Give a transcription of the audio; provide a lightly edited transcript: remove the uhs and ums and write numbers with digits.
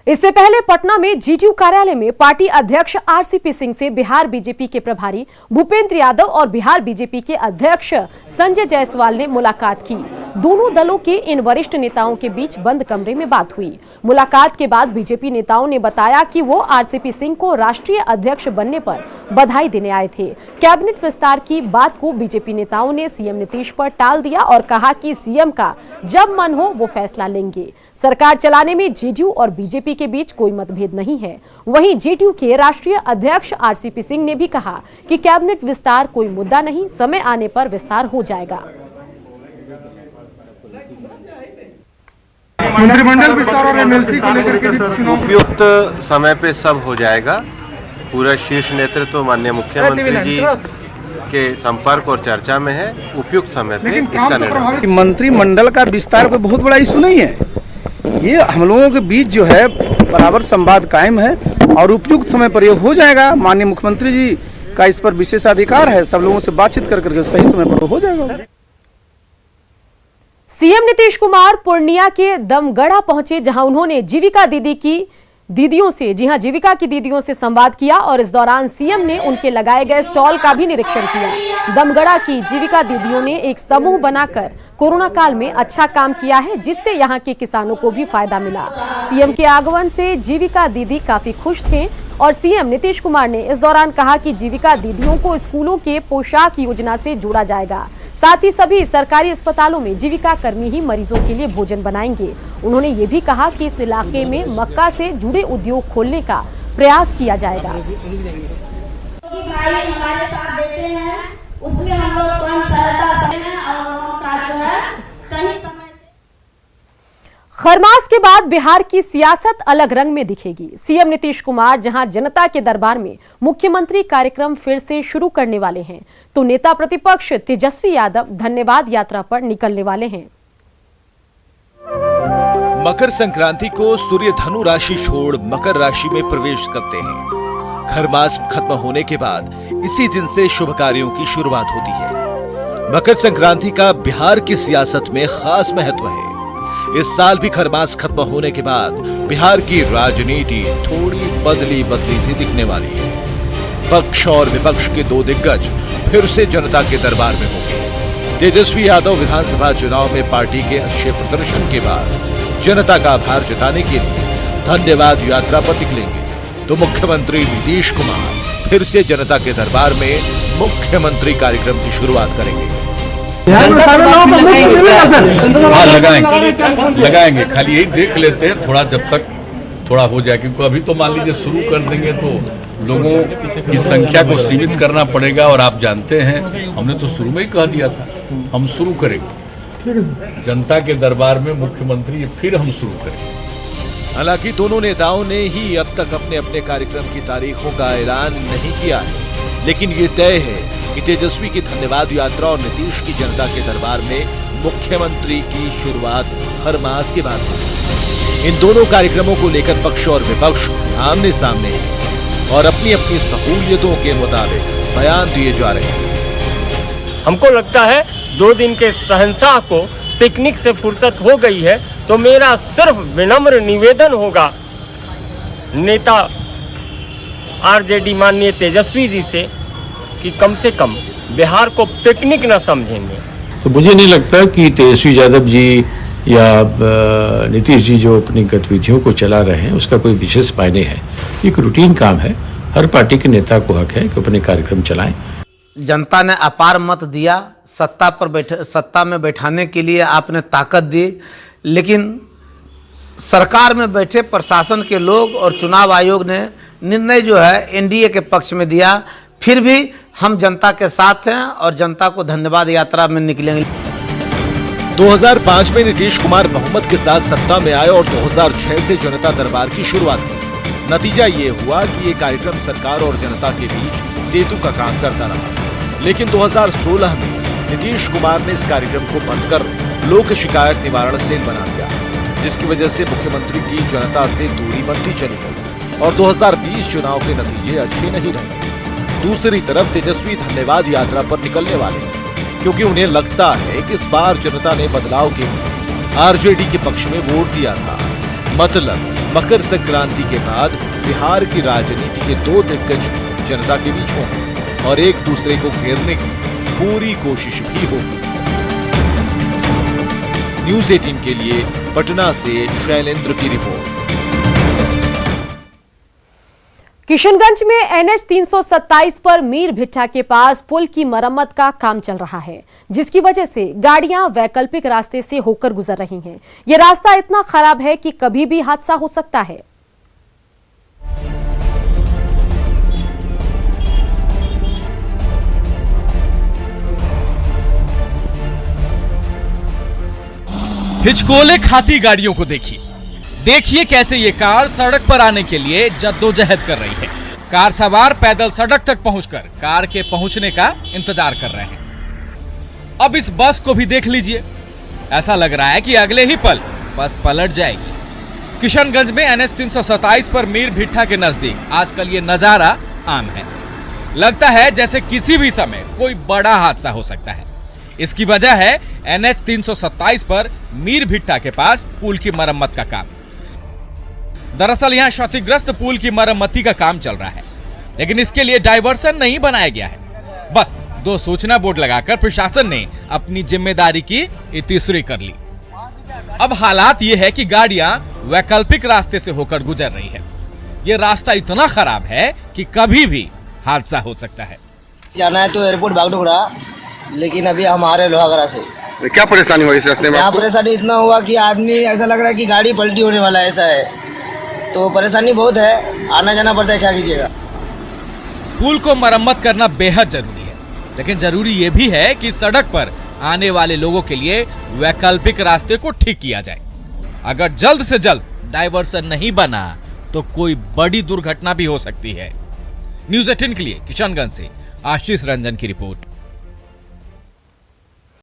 इससे पहले पटना में जीटीयू कार्यालय में पार्टी अध्यक्ष आरसीपी सिंह से बिहार बीजेपी के प्रभारी भूपेंद्र यादव और बिहार बीजेपी के अध्यक्ष संजय जायसवाल ने मुलाकात की। दोनों दलों के इन वरिष्ठ नेताओं के बीच बंद कमरे में बात हुई। मुलाकात के बाद बीजेपी नेताओं ने बताया कि वो आरसीपी सिंह को राष्ट्रीय अध्यक्ष बनने पर बधाई देने आए थे। कैबिनेट विस्तार की बात को बीजेपी नेताओं ने सीएम नीतीश पर टाल दिया और कहा कि सीएम का जब मन हो वो फैसला लेंगे। सरकार चलाने में जेडीयू और बीजेपी के बीच कोई मतभेद नहीं है। वहीं जेडीयू के राष्ट्रीय अध्यक्ष आरसीपी सिंह ने भी कहा कि कैबिनेट विस्तार कोई मुद्दा नहीं, समय आने पर विस्तार हो जाएगा। मंत्रिमंडल विस्तार और एमएलसी को लेकर के उपयुक्त समय पे सब हो जाएगा। पूरा शीर्ष नेतृत्व माननीय मुख्यमंत्री जी के संपर्क और चर्चा में है। उपयुक्त समय पे इसका निर्णय। मंत्रिमंडल का विस्तार कोई बहुत बड़ा इशू नहीं है। ये हम लोगों के बीच जो है बराबर संवाद कायम है और उपयुक्त समय पर ये हो जाएगा। माननीय मुख्यमंत्री जी का इस पर विशेषाधिकार है। सब लोगों से बातचीत कर करके सही समय पर हो जाएगा। सीएम नीतीश कुमार पूर्णिया के दमगढ़ा पहुंचे, जहां उन्होंने जीविका दीदियों से संवाद किया और इस दौरान सीएम ने उनके लगाए गए स्टॉल का भी निरीक्षण किया। दमगढ़ा की जीविका दीदियों ने एक समूह बनाकर कोरोना काल में अच्छा काम किया है, जिससे यहां के किसानों को भी फायदा मिला। सीएम के आगमन से जीविका दीदी काफी खुश थे और सीएम नीतीश कुमार ने इस दौरान कहा कि जीविका दीदियों को स्कूलों के पोशाक योजना से जोड़ा जाएगा। साथ ही सभी सरकारी अस्पतालों में जीविका कर्मी ही मरीजों के लिए भोजन बनाएंगे। उन्होंने ये भी कहा कि इस इलाके में मक्का से जुड़े उद्योग खोलने का प्रयास किया जाएगा। भाई हमारे साथ देते हैं, उसमें हम लोग स्वयं सहायता समूह हैं और उनका जो है सही समय। खरमास के बाद बिहार की सियासत अलग रंग में दिखेगी। सीएम नीतीश कुमार जहां जनता के दरबार में मुख्यमंत्री कार्यक्रम फिर से शुरू करने वाले हैं, तो नेता प्रतिपक्ष तेजस्वी यादव धन्यवाद यात्रा पर निकलने वाले हैं। मकर संक्रांति को सूर्य धनु राशि छोड़ मकर राशि में प्रवेश करते हैं। खरमास खत्म होने के बाद इसी दिन से शुभ कार्यों की शुरुआत होती है। मकर संक्रांति का बिहार की सियासत में खास महत्व है। इस साल भी खरमास खत्म होने के बाद बिहार की राजनीति थोड़ी बदली सी दिखने वाली है। पक्ष और विपक्ष के दो दिग्गज फिर से जनता के दरबार में होंगे। तेजस्वी यादव विधानसभा चुनाव में पार्टी के अच्छे प्रदर्शन के बाद जनता का आभार जताने के लिए धन्यवाद यात्रा पर निकलेंगे, तो मुख्यमंत्री नीतीश कुमार फिर से जनता के दरबार में मुख्यमंत्री कार्यक्रम की शुरुआत करेंगे। हाँ, लगाएंगे। खाली यही देख लेते हैं थोड़ा, जब तक थोड़ा हो जाए, क्योंकि अभी तो मान लीजिए शुरू कर देंगे तो लोगों की संख्या को सीमित करना पड़ेगा। और आप जानते हैं हमने तो शुरू में ही कह दिया था हम शुरू करेंगे जनता के दरबार में मुख्यमंत्री, फिर हम शुरू करेंगे। हालांकि दोनों नेताओं ने ही अब तक अपने अपने कार्यक्रम की तारीखों का ऐलान नहीं किया है, लेकिन ये तय है कि तेजस्वी की धन्यवाद यात्रा और नीतीश की जनता के दरबार में मुख्यमंत्री की शुरुआत खरमास के बाद होगी। इन दोनों कार्यक्रमों को लेकर पक्ष और विपक्ष आमने सामने हैं और अपनी अपनी सहूलियतों के मुताबिक बयान दिए जा रहे हैं। हमको लगता है 2 दिन के शहंशाह को पिकनिक से फुर्सत हो गई है, तो मेरा सिर्फ विनम्र निवेदन होगा नेता आरजेडी माननीय तेजस्वी जी से कि कम से कम बिहार को पिकनिक न समझेंगे। तो मुझे नहीं लगता कि तेजस्वी यादव जी या नीतीश जी जो अपनी गतिविधियों को चला रहे हैं उसका कोई विशेष मायने है। एक रूटीन काम है। हर पार्टी के नेता को हक है कि अपने कार्यक्रम चलाएं। जनता ने अपार मत दिया, सत्ता में बैठाने के लिए आपने ताकत दी, लेकिन सरकार में बैठे प्रशासन के लोग और चुनाव आयोग ने निर्णय जो है एनडीए के पक्ष में दिया। फिर भी हम जनता के साथ हैं और जनता को धन्यवाद यात्रा में निकलेंगे। 2005 में नीतीश कुमार बहुमत के साथ सत्ता में आए और 2006 से जनता दरबार की शुरुआत की। नतीजा ये हुआ कि ये कार्यक्रम सरकार और जनता के बीच सेतु का काम करता रहा। लेकिन 2016 में नीतीश कुमार ने इस कार्यक्रम को बंद कर लोक शिकायत निवारण सेल बना दिया, जिसकी वजह से मुख्यमंत्री की जनता से दूरी बनती चली गई और 2020 चुनाव के नतीजे अच्छे नहीं रहे। दूसरी तरफ तेजस्वी धन्यवाद यात्रा पर निकलने वाले हैं, क्योंकि उन्हें लगता है कि इस बार जनता ने बदलाव के लिए आरजेडी के पक्ष में वोट दिया था। मतलब मकर संक्रांति के बाद बिहार की राजनीति के दो दिग्गज जनता के बीच होंगे और एक दूसरे को घेरने की पूरी कोशिश भी होगी। न्यूज़ 18 के लिए पटना से शैलेंद्र की रिपोर्ट। किशनगंज में NH 327 पर मीर भिट्ठा के पास पुल की मरम्मत का काम चल रहा है, जिसकी वजह से गाड़ियां वैकल्पिक रास्ते से होकर गुजर रही हैं। यह रास्ता इतना खराब है कि कभी भी हादसा हो सकता है। हिचकोले खाती गाड़ियों को देखिए कैसे ये कार सड़क पर आने के लिए जद्दोजहद कर रही है। कार सवार पैदल सड़क तक पहुंचकर कार के पहुंचने का इंतजार कर रहे हैं। अब इस बस को भी देख लीजिए, ऐसा लग रहा है कि अगले ही पल बस पलट जाएगी। किशनगंज में NH 327 पर मीर भिट्ठा के नजदीक आजकल ये नजारा आम है। लगता है जैसे किसी भी समय कोई बड़ा हादसा हो सकता है। इसकी वजह है NH 327 पर मीर भिट्ठा के पास पुल की मरम्मत का काम। दरअसल यहां क्षतिग्रस्त पुल की मरम्मती का काम चल रहा है, लेकिन इसके लिए डायवर्सन नहीं बनाया गया है। बस 2 सूचना बोर्ड लगाकर प्रशासन ने अपनी जिम्मेदारी की इतिश्री कर ली। अब हालात ये है कि गाड़ियां वैकल्पिक रास्ते से होकर गुजर रही है। ये रास्ता इतना खराब है कि कभी भी हादसा हो सकता है। जाना है तो एयरपोर्ट बागडोगरा, लेकिन अभी हम आ रहे लोहागड़ा से। क्या परेशानी हुई इस रास्ते में? यहाँ परेशानी इतना हुआ कि आदमी ऐसा लग रहा है कि गाड़ी पलटी होने वाला है, ऐसा है। तो परेशानी बहुत है, आना जाना पड़ता है, क्या कीजिएगा। पुल को मरम्मत करना बेहद जरूरी है, लेकिन जरूरी ये भी है कि सड़क पर आने वाले लोगों के लिए वैकल्पिक रास्ते को ठीक किया जाए। अगर जल्द से जल्द डायवर्सन नहीं बना तो कोई बड़ी दुर्घटना भी हो सकती है। न्यूज़ 18 के लिए किशनगंज से आशीष रंजन की रिपोर्ट।